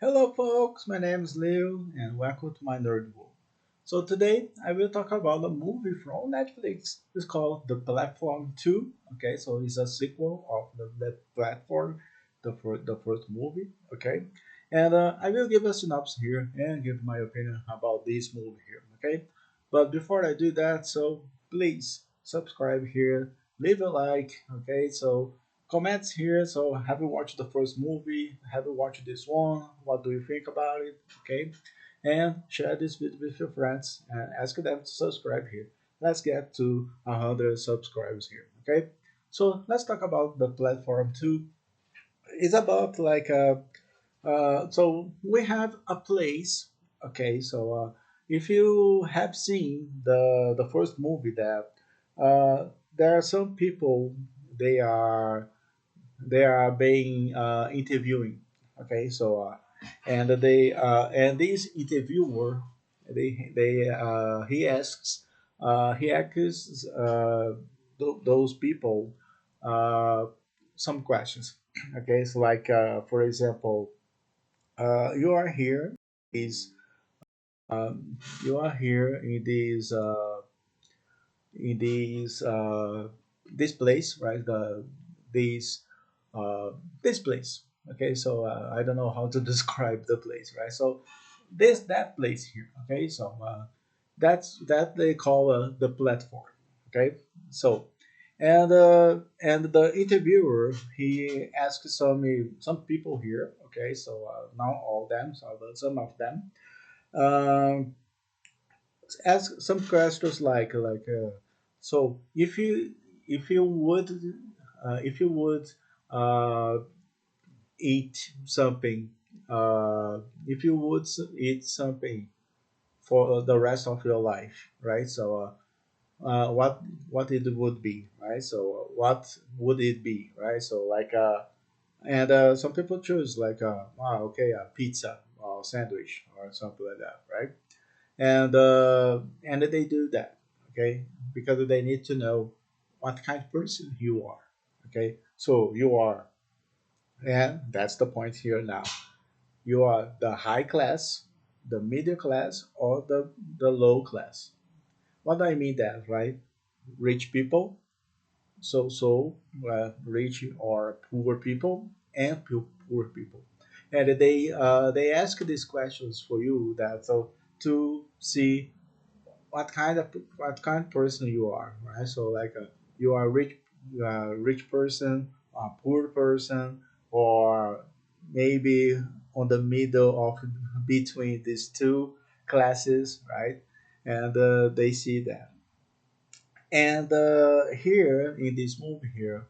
Hello, folks. My name is Leo, and welcome to my nerd world. So today I will talk about a movie from Netflix. It's called The Platform 2. Okay, so it's a sequel of the Platform, the first movie. Okay, and I will give a synopsis here and give my opinion about this movie here. Okay, but before I do that, so please subscribe here, leave a like. Okay, so comments here. So, have you watched the first movie? Have you watched this one? What do you think about it? Okay, and share this video with your friends and ask them to subscribe here. Let's get to 100 subscribers here. Okay, so let's talk about the platform two. It's about like so we have a place. Okay, so if you have seen the first movie that there are some people they are they are being interviewing. Okay, so and this interviewer they he asks those people uh, some questions. Okay, so like for example, you are here is you are here in this place, right? These uh, this place. Okay, so I don't know how to describe the place, right? So this that place here. Okay, so that they call the platform. Okay, so and the interviewer he asked some people here. Okay, so not all of them, so but some of them. Um, Ask some questions so if you would uh, eat something if you would eat something for the rest of your life, right? So what it would be, right? So what would it be, right? So like and some people choose like okay, a pizza or sandwich or something like that, right? And they do that, okay, because they need to know what kind of person you are. Okay, so you are, and that's the point here now. You are the high class, the middle class, or the low class. What do I mean that, right? Rich people, rich or poor people, and poor people, and they ask these questions for you that so to see what kind of person you are, right? So like you are rich, rich person, a poor person, or maybe on the middle of between these two classes, right? And they see that. And here in this movie here,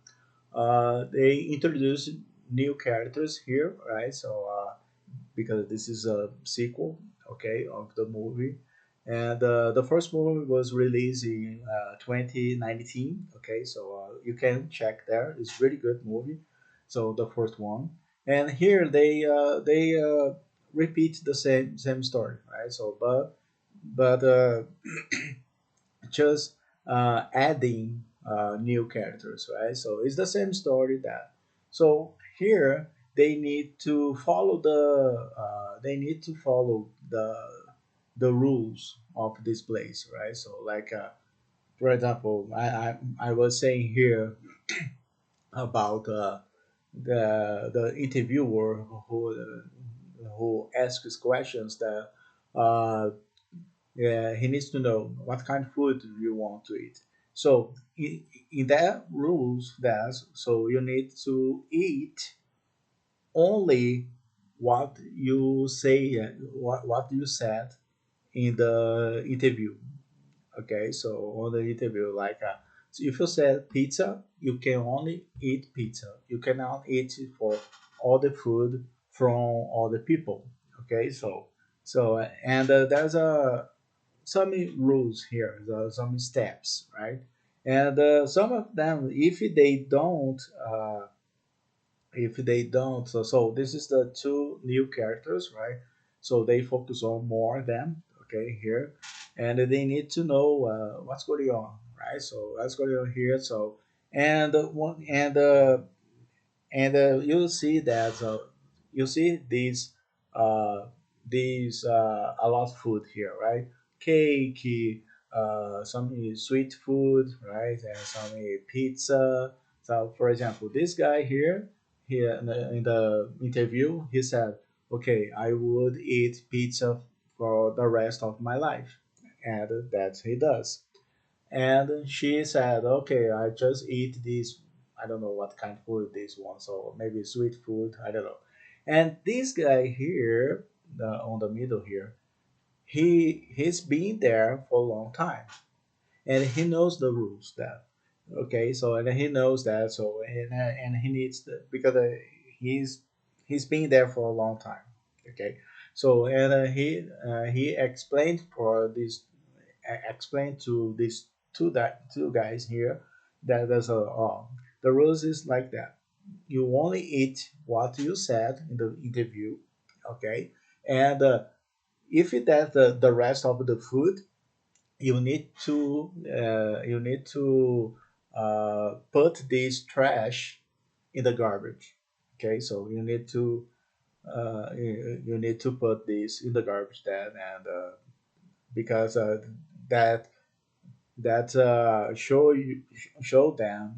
they introduce new characters here, right? So because this is a sequel, okay, of the movie. And the first movie was released in 2019. Okay, so you can check there. It's really good movie. So the first one, and here they repeat the same story, right? So but just adding new characters, right? So it's the same story that. So here they need to follow the rules of this place, right? So like for example, I was saying here about the interviewer who asks questions that uh, yeah, he needs to know what kind of food you want to eat. So in that rules, that so you need to eat only what you say, what you said in the interview. Okay, so on the interview, like so if you said pizza, you can only eat pizza. You cannot eat for all the food from all the people. Okay, so and there's a some rules here, some steps, right? And some of them, if they don't, so this is the two new characters, right? So they focus on more them, okay, here, and they need to know what's going on, right? So what's going on here. So and one and you'll see that you see these. uh, these a lot of food here, right? Cake, some is sweet food, right, and some is pizza. So, for example, this guy here, here in the interview, he said, "Okay, I would eat pizza for the rest of my life," and that he does. And she said, "Okay, I just eat this. I don't know what kind of food this one, so maybe sweet food. I don't know." And this guy here, on the middle here, he's been there for a long time, and he knows the rules. That okay, so and he knows that. So and he needs because he's he's been there for a long time. Okay, so and he explained for this explain to these two guys here that there's a the rules is like that. You only eat what you said in the interview, okay? And if it that the rest of the food, you need to put this trash in the garbage. Okay, so you need to put this in the garbage then, and because that show them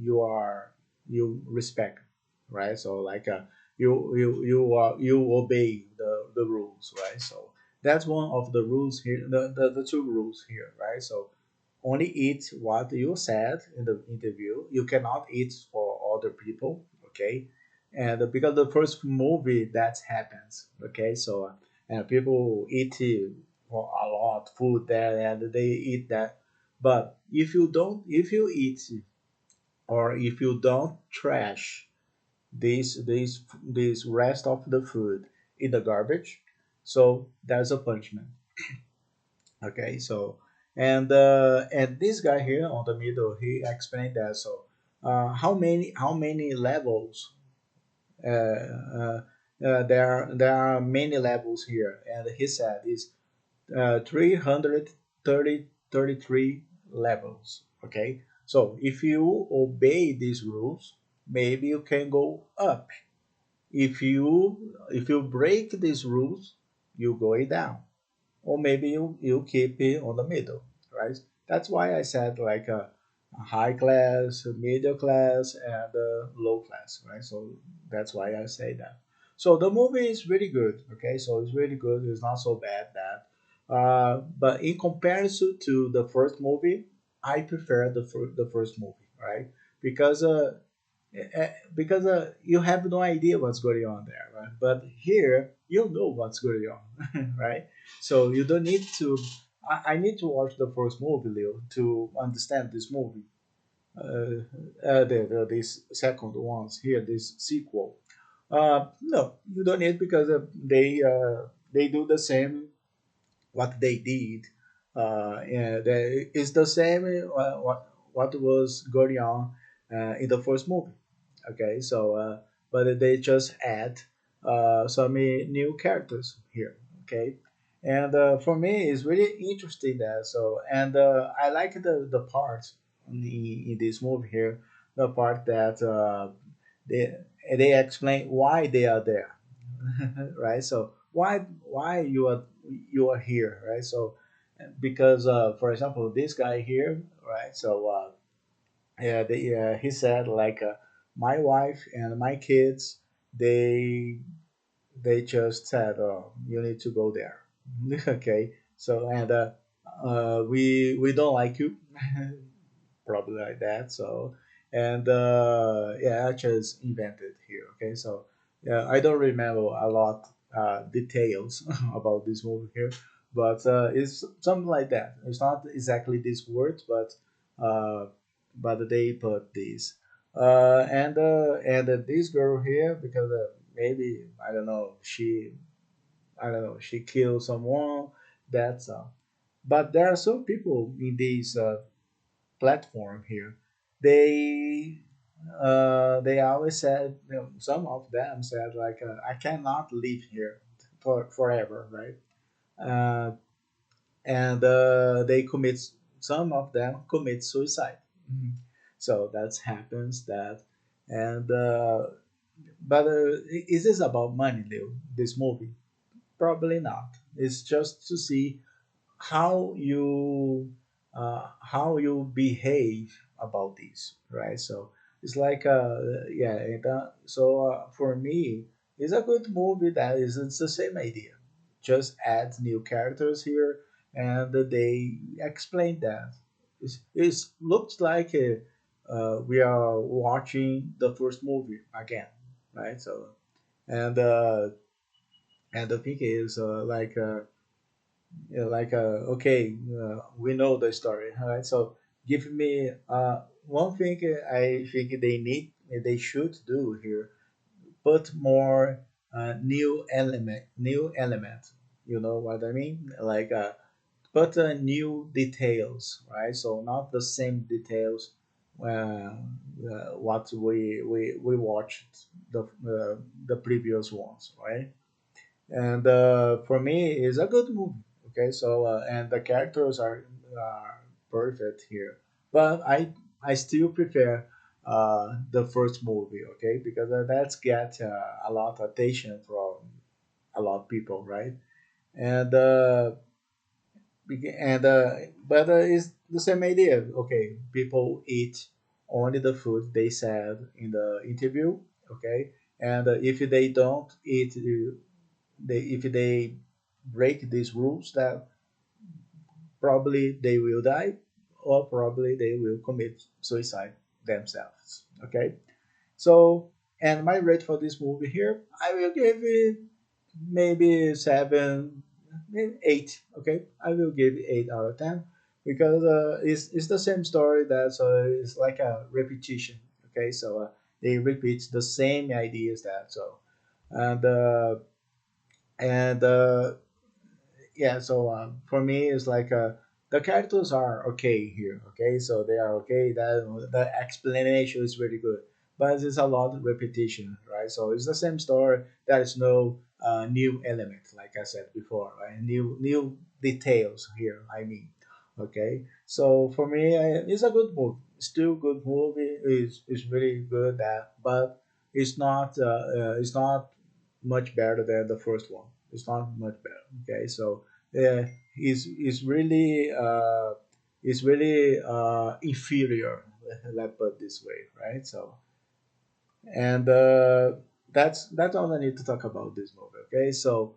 you respect, right? So like you obey the rules, right? So that's one of the rules here, the two rules here, right? So only eat what you said in the interview. You cannot eat for other people, okay? And because the first movie that happens, okay? So and people eat for a lot food there, and they eat that. But if you eat or if you don't trash this rest of the food in the garbage, so there's a punishment. Okay, so and this guy here on the middle, he explained that. So how many levels there are many levels here, and he said is 333 levels. Okay, so if you obey these rules, maybe you can go up. If you break these rules, you go down, or maybe you keep it on the middle, right? That's why I said like a high class, a middle class, and a low class, right? So that's why I say that. So the movie is really good. Okay, so it's really good. It's not so bad that. But in comparison to the first movie, I prefer the first movie, right? Because you have no idea what's going on there, right? But here you know what's going on, right? So you don't need to. I need to watch the first movie, Leo, to understand this movie. This second ones here, this sequel. No, you don't need because they do the same what they did. It's the same what was going on in the first movie. Okay, so but they just add some new characters here. Okay, and for me, it's really interesting that. So and I like the part in this movie here, the part that they they explain why they are there, right? So why you are here, right? So because for example, this guy here, right? So yeah, he said like my wife and my kids, they they just said, "Oh, you need to go there." Okay, so and we don't like you, probably like that. So and yeah, I just invented here. Okay, so yeah, I don't remember a lot details about this movie here, but it's something like that. It's not exactly these words, uh, but they put these. And this girl here because maybe I don't know she killed someone. That's but there are some people in this platform here. They they always said, you know, some of them said like I cannot live here for forever, right? Uh, and they commit some of them commit suicide. Mhm. So that happens that and but is this about money, Leo? This movie? Probably not. It's just to see how you behave about this, right? So it's like yeah. For me, it's a good movie. That is, it's the same idea. Just add new characters here, and they explain that. It looks like we are watching the first movie again, right? So and and the thing is okay, we know the story, all right? So give me one thing I think they should do here: put more new element. You know what I mean? Like put new details, right? So not the same details. What we watched the previous ones, right? And for me it's a good movie. Okay, so and the characters are perfect here, but I still prefer the first movie, okay, because that's get a lot of attention from a lot of people, right? And and but it's the same idea. Okay, people eat only the food they said in the interview, okay, and if they don't eat if they break these rules, that probably they will die, or probably they will commit suicide themselves, okay? So and my rate for this movie here, I will give it maybe 7, maybe 8, okay? I will give it 8 out of 10 because it's the same story. That so it's like a repetition, okay? So they repeat the same ideas. That so and and yeah, so for me it's like the characters are okay here, okay, so they are okay. That the explanation is really good, but there's a lot of repetition, right? So it's the same story. There is no new element, like I said before, right? New details here, I mean. Okay, so for me it's a good movie, still good movie. Is really good, that but it's not much better than the first one. It's not much better. Okay, so yeah, is really inferior. Let's put it this way, right? So and that's all I need to talk about this movie. Okay, so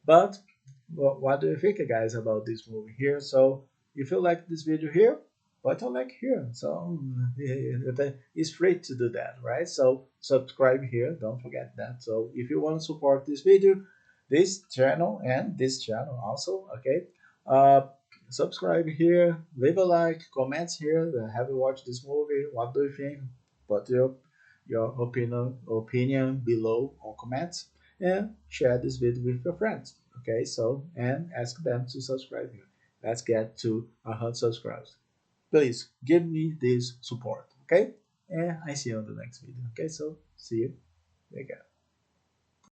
but what do you think, guys, about this movie here? So if you like this video here, put a like here. So it's free to do that, right? So subscribe here. Don't forget that. So if you want to support this video, this channel and this channel also, okay? Uh, subscribe here. Leave a like. Comments here. Have you watched this movie? What do you think? Put your opinion below on comments, and share this video with your friends. Okay, so and ask them to subscribe here. Let's get to 100 subscribers. Please give me this support. Okay, and I see you on the next video. Okay, so see you again.